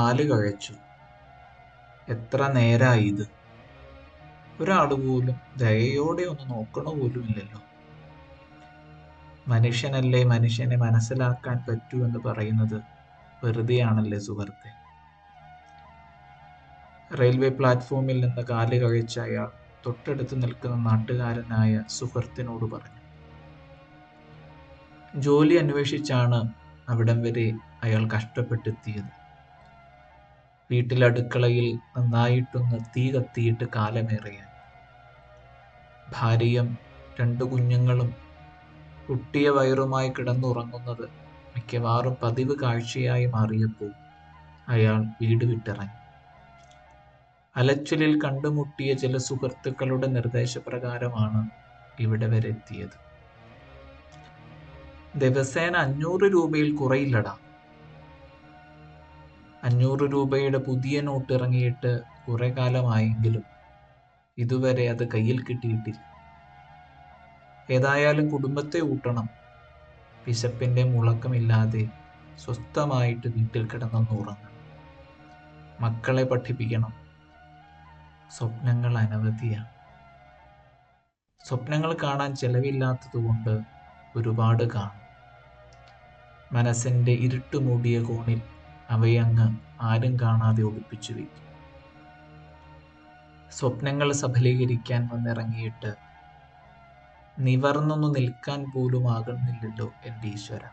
കാല് കഴച്ചു. എത്ര നേരായി ഇത്? ഒരാള് പോലും ദയയോടെ ഒന്ന് നോക്കണ പോലും ഇല്ലല്ലോ. മനുഷ്യനല്ലേ മനുഷ്യനെ മനസ്സിലാക്കാൻ പറ്റൂ എന്ന് പറയുന്നത് വെറുതെയാണല്ലേ സുഹൃത്തെ. റെയിൽവേ പ്ലാറ്റ്ഫോമിൽ നിന്ന് കാല് കഴിച്ച അയാൾ തൊട്ടടുത്ത് നിൽക്കുന്ന നാട്ടുകാരനായ സുഹൃത്തിനോട് പറഞ്ഞു. ജോലി അന്വേഷിച്ചാണ് അവിടം വരെ അയാൾ കഷ്ടപ്പെട്ടെത്തിയത്. വീട്ടിലടുക്കളയിൽ നന്നായിട്ടൊന്ന് തീ കത്തിയിട്ട് കാലമേറിയാൻ. ഭാര്യയും 2 കുഞ്ഞുങ്ങളും പൊട്ടിയ വയറുമായി കിടന്നുറങ്ങുന്നത് മിക്കവാറും പതിവ് കാഴ്ചയായി മാറിയപ്പോൾ അയാൾ വീട് വിട്ടിറങ്ങി. അലച്ചിലിൽ കണ്ടുമുട്ടിയ ചില സുഹൃത്തുക്കളുടെ നിർദ്ദേശപ്രകാരമാണ് ഇവിടെ വരെ എത്തിയത്. ദിവസേന 500 രൂപയിൽ കുറയില്ലടാ. 500 രൂപയുടെ പുതിയ നോട്ട് ഇറങ്ങിയിട്ട് കുറെ കാലമായെങ്കിലും ഇതുവരെ അത് കയ്യിൽ കിട്ടിയിട്ടില്ല. ഏതായാലും കുടുംബത്തെ ഊട്ടണം. വിശപ്പിന്റെ മുളക്കമില്ലാതെ സ്വസ്ഥമായിട്ട് വീട്ടിൽ കിടന്നൊന്ന് ഉറങ്ങണം. മക്കളെ പഠിപ്പിക്കണം. സ്വപ്നങ്ങൾ അനവധിയാണ്. സ്വപ്നങ്ങൾ കാണാൻ ചെലവില്ലാത്തതുകൊണ്ട് ഒരുപാട് കാണും. മനസ്സിന്റെ ഇരുട്ടുമൂടിയ കോണിൽ അവയങ്ങ് ആരും കാണാതെ ഒളിപ്പിച്ചു വയ്ക്കും. സ്വപ്നങ്ങൾ സഫലീകരിക്കാൻ വന്നിറങ്ങിയിട്ട് നിവർന്നൊന്നു നിൽക്കാൻ പോലും ആകുന്നില്ലല്ലോ എൻ്റെ ഈശ്വര.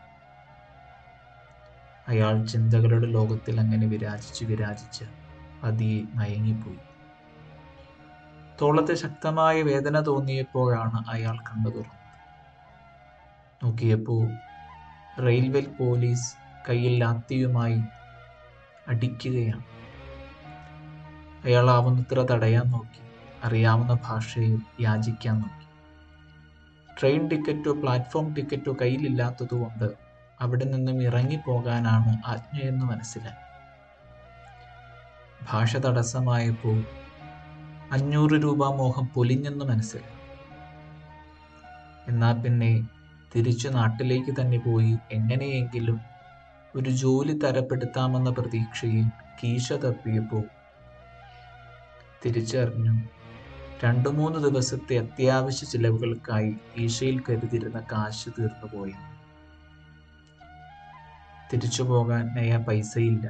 അയാൾ ചിന്തകളുടെ ലോകത്തിൽ അങ്ങനെ വിരാജിച്ച് പതിയെ മയങ്ങിപ്പോയി. തോളത്ത് ശക്തമായ വേദന തോന്നിയപ്പോഴാണ് അയാൾ കണ്ണു തുറന്നത്. നോക്കിയപ്പോൾ റെയിൽവേ പോലീസ് കയ്യിൽ ലാത്തിയുമായി അടിക്കുകയാണ്. അയാൾ ആവുന്നത്ര തടയാൻ നോക്കി. അറിയാവുന്ന ഭാഷയിൽ യാചിക്കാൻ നോക്കി. ട്രെയിൻ ടിക്കറ്റോ പ്ലാറ്റ്ഫോം ടിക്കറ്റോ കയ്യിലില്ലാത്തതുകൊണ്ട് അവിടെ നിന്നും ഇറങ്ങിപ്പോകാനാണ് ആജ്ഞയെന്ന് മനസ്സിലായി. ഭാഷ തടസ്സമായപ്പോൾ 500 രൂപ മോഹം പൊലിഞ്ഞെന്ന് മനസ്സിലായി. എന്നാ പിന്നെ തിരിച്ചു നാട്ടിലേക്ക് തന്നെ പോയി എങ്ങനെയെങ്കിലും ഒരു ജോലി തരപ്പെടുത്താമെന്ന പ്രതീക്ഷയിൽ കീശ തപ്പിയപ്പോൾ തിരിച്ചറിഞ്ഞു 2-3 ദിവസത്തെ അത്യാവശ്യ ചിലവുകൾക്കായി കീശയിൽ കരുതിയിരുന്ന കാശ് തീർന്നുപോയി. തിരിച്ചു പോകാൻ നയാ പൈസയില്ല.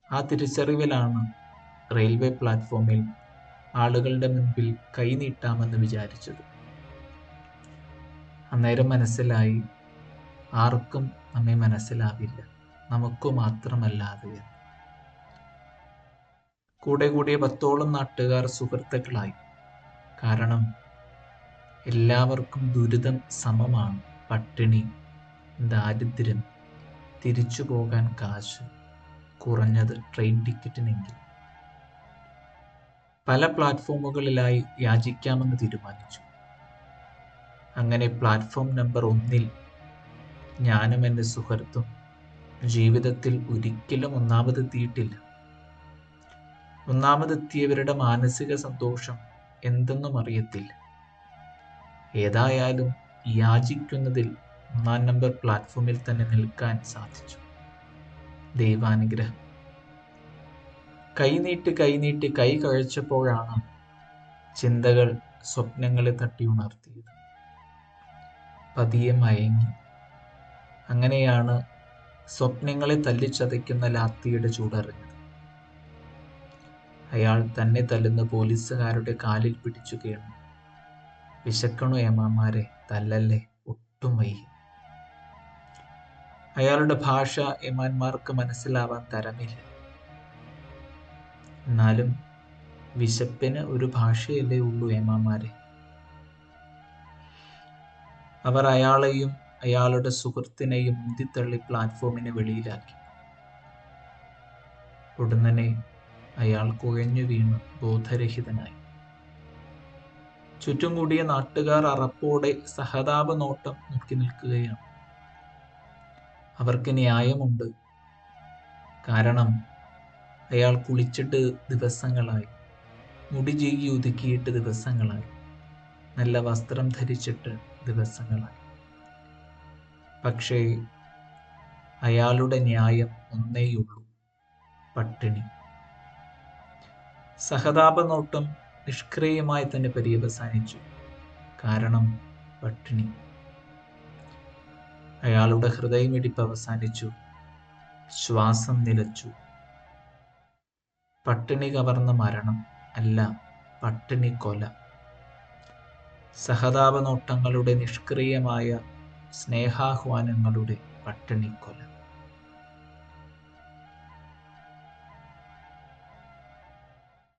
ആ തിരിച്ചറിവിലാണ് റെയിൽവേ പ്ലാറ്റ്ഫോമിൽ ആളുകളുടെ മുൻപിൽ കൈ നീട്ടാമെന്ന് വിചാരിച്ചത്. അന്നേരം മനസ്സിലായി, ആർക്കും നമ്മെ മനസ്സിലാവില്ല, നമുക്കു മാത്രമല്ലാതെ. കൂടെ കൂടിയ 10ഓളം നാട്ടുകാർ സുഹൃത്തുക്കളായി. കാരണം എല്ലാവർക്കും ദുരിതം സമമാണ്. പട്ടിണി, ദാരിദ്ര്യം, തിരിച്ചു പോകാൻ കാശ്, കുറഞ്ഞത് ട്രെയിൻ ടിക്കറ്റിനെങ്കിൽ. പല പ്ലാറ്റ്ഫോമുകളിലായി യാചിക്കാമെന്ന് തീരുമാനിച്ചു. അങ്ങനെ പ്ലാറ്റ്ഫോം നമ്പർ 1 ഞാനും എൻ്റെ സുഹൃത്തും ജീവിതത്തിൽ ഒരിക്കലും ഒന്നാമതെത്തിയിട്ടില്ല. ഒന്നാമതെത്തിയവരുടെ മാനസിക സന്തോഷം എന്തെന്നും അറിയത്തില്ല. ഏതായാലും യാചിക്കുന്നതിൽ 1-ാം നമ്പർ പ്ലാറ്റ്ഫോമിൽ തന്നെ നിൽക്കാൻ സാധിച്ചു. ദൈവാനുഗ്രഹം. കൈനീട്ടി കൈ കഴിച്ചപ്പോഴാണ് ചിന്തകൾ സ്വപ്നങ്ങളെ തട്ടി ഉണർത്തിയത്. പതിയെ മയങ്ങി. അങ്ങനെയാണ് സ്വപ്നങ്ങളെ തല്ലിച്ചതയ്ക്കുന്ന ലാത്തിയുടെ ചൂടറിഞ്ഞത്. അയാൾ തന്നെ തല്ലുന്ന പോലീസുകാരുടെ കാലിൽ പിടിച്ചു വീണു. വിശക്കണു ഏമാമാരെ, തല്ലല്ലേ, ഒട്ടും വയ്യ. അയാളുടെ ഭാഷ ഏമാന്മാർക്ക് മനസ്സിലാവാൻ തരമില്ല. എന്നാലും വിശപ്പിന് ഒരു ഭാഷയല്ലേ ഉള്ളൂ ഏമാമാരെ. അവർ അയാളെയും അയാളുടെ സുഹൃത്തിനെയും ഉന്തിത്തള്ളി പ്ലാറ്റ്ഫോമിന് വെളിയിലാക്കി. ഉടനെ അയാൾ കുഴഞ്ഞു വീണ് ബോധരഹിതനായി. ചുറ്റും കൂടിയ നാട്ടുകാർ അറപ്പോടെ സഹതാപ നോട്ടം നോക്കി നിൽക്കുകയാണ്. അവർക്ക് ന്യായമുണ്ട്. കാരണം അയാൾ കുളിച്ചിട്ട് ദിവസങ്ങളായി, മുടി ചീകി ഒതുക്കിയിട്ട് ദിവസങ്ങളായി, നല്ല വസ്ത്രം ധരിച്ചിട്ട് ദിവസങ്ങളായി. പക്ഷേ അയാളുടെ ന്യായം ഒന്നേയുള്ളൂ. പട്ടിണി. സഹതാപനോട്ടം നിഷ്ക്രിയമായി തന്നെ പര്യവസാനിച്ചു. കാരണം പട്ടിണി. അയാളുടെ ഹൃദയമിടിപ്പ് അവസാനിച്ചു. ശ്വാസം നിലച്ചു. പട്ടിണി കവർന്ന മരണം അല്ല, പട്ടിണി കൊല. സഹതാപനോട്ടങ്ങളുടെ നിഷ്ക്രിയമായ സ്നേഹാഹ്വാനങ്ങളുടെ പട്ടിണിക്കൊല.